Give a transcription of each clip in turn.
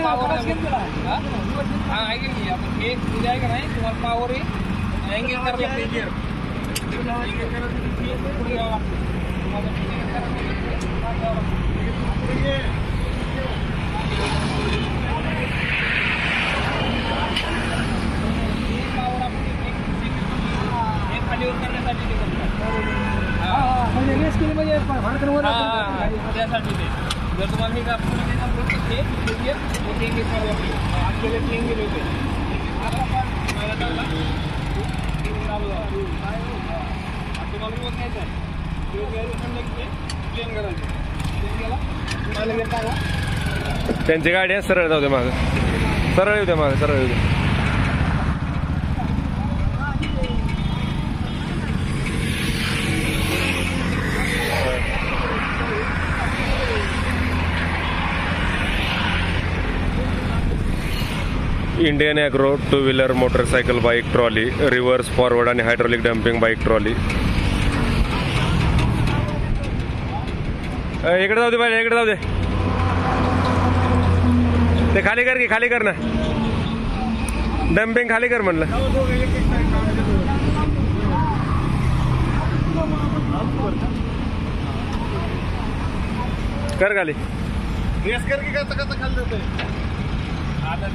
power आहे की आपण हे तुझ्या आहे का नाही तुम्हाला पावर आहे एंगेज करायला लागते गिअर एंगेज करायचं पुढे यावं लागतं तुम्हाला एंगेज करायला पावर आपण हे खाली वर करण्यासाठी ते करतो म्हणजे रेस केली म्हणजे भाडकरवर त्यासाठी ते जर तुम्हाला हे का ते एंगेज करावं लागतं आपल्याला एंगेज होते आता मला टाकला चालू तुम्हाला होत नाही तर प्लेन करायचं प्लेन केला तुम्हाला गेट टाकला त्यांची गाडी आहे सरळ जाऊ दे मागं सरळ येऊ दे मागं सरळ येऊ दे Indian agro two wheeler motorcycle bike trolley reverse forward आणि हायड्रॉलिक डम्पिंग बाईक ट्रॉली इकडे जाऊ दे पाहिजे इकडे जाऊ दे ते खाली कर की खाली कर ना डम्पिंग खाली कर म्हणलं कर खाली रेस कर की कसं खाली जातोय आता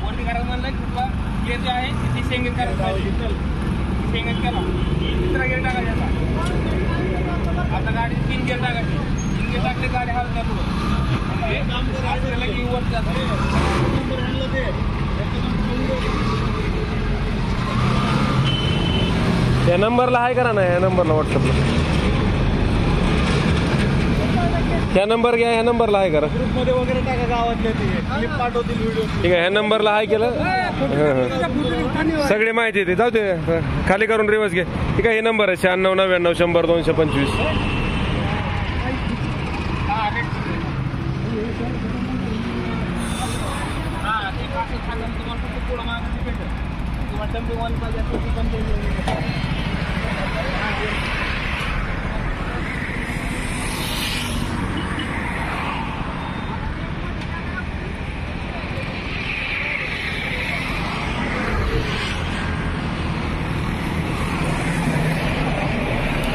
वरती करायचं म्हणलं की गिअर जे आहे ती सेंगेज करायचं सेंगेज केला दुसरा गिअर टाकायचा आता गाडी 3 गिअर टाकायचे 3 गिअर टाकले गाडी हलत्या पुढं आपल्याला की वर जातं या नंबरला हाय करा ना या नंबरला व्हॉट्सअपला ह्या नंबर घ्या ह्या नंबरला हाय करा ग्रुपमध्ये वगैरे टाका गावातले ते क्लिप पाठवतील व्हिडिओ ठीक आहे ह्या नंबरला हाय केलं सगळी माहिती येते जाऊ दे खाली करून रिवर्स घे ठीक आहे हे नंबर आहे 96 99 100 225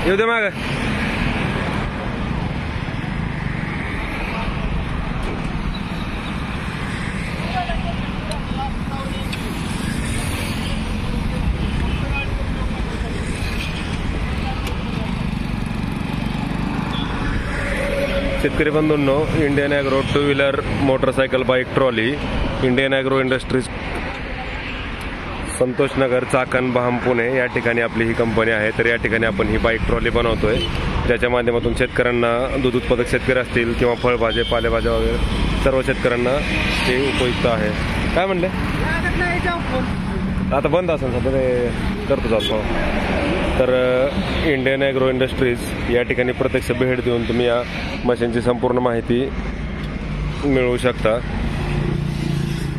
येऊ दे माग शेतकरी बंधूंनो Indian agro two wheeler motorcycle bike trolley Indian agro industries Santosh Nagar Chakan बहाम पुणे या ठिकाणी आपली ही कंपनी आहे तर या ठिकाणी आपण ही बाईक ट्रॉली बनवतोय ज्याच्या माध्यमातून शेतकऱ्यांना दूध उत्पादक शेतकरी असतील किंवा फळभाज्या पालेभाज्या वगैरे सर्व शेतकऱ्यांना ते उपयुक्त आहे काय म्हणले आता बंद असेल सध्या ते करतो जातो तर इंडियन ॲग्रो इंडस्ट्रीज या ठिकाणी प्रत्यक्ष भेट देऊन तुम्ही या मशीनची संपूर्ण माहिती मिळवू शकता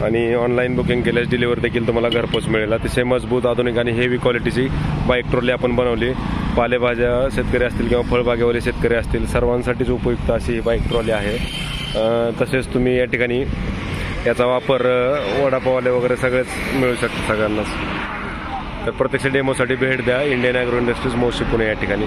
आणि ऑनलाईन बुकिंग केल्यास डिलिव्हरी देखील तुम्हाला घरपोच मिळेल अतिशय मजबूत आधुनिक आणि हेवी क्वालिटीची बाईक ट्रॉली आपण बनवली पालेभाज्या शेतकरी असतील किंवा फळबागेवाले शेतकरी असतील सर्वांसाठीच उपयुक्त अशी ही बाईक ट्रॉली आहे तसेच तुम्ही या ठिकाणी याचा वापर वडापावले वगैरे सगळेच मिळू शकतं सगळ्यांनाच तर प्रत्यक्ष डेमोसाठी भेट द्या Indian agro Industries Moshi Pune या ठिकाणी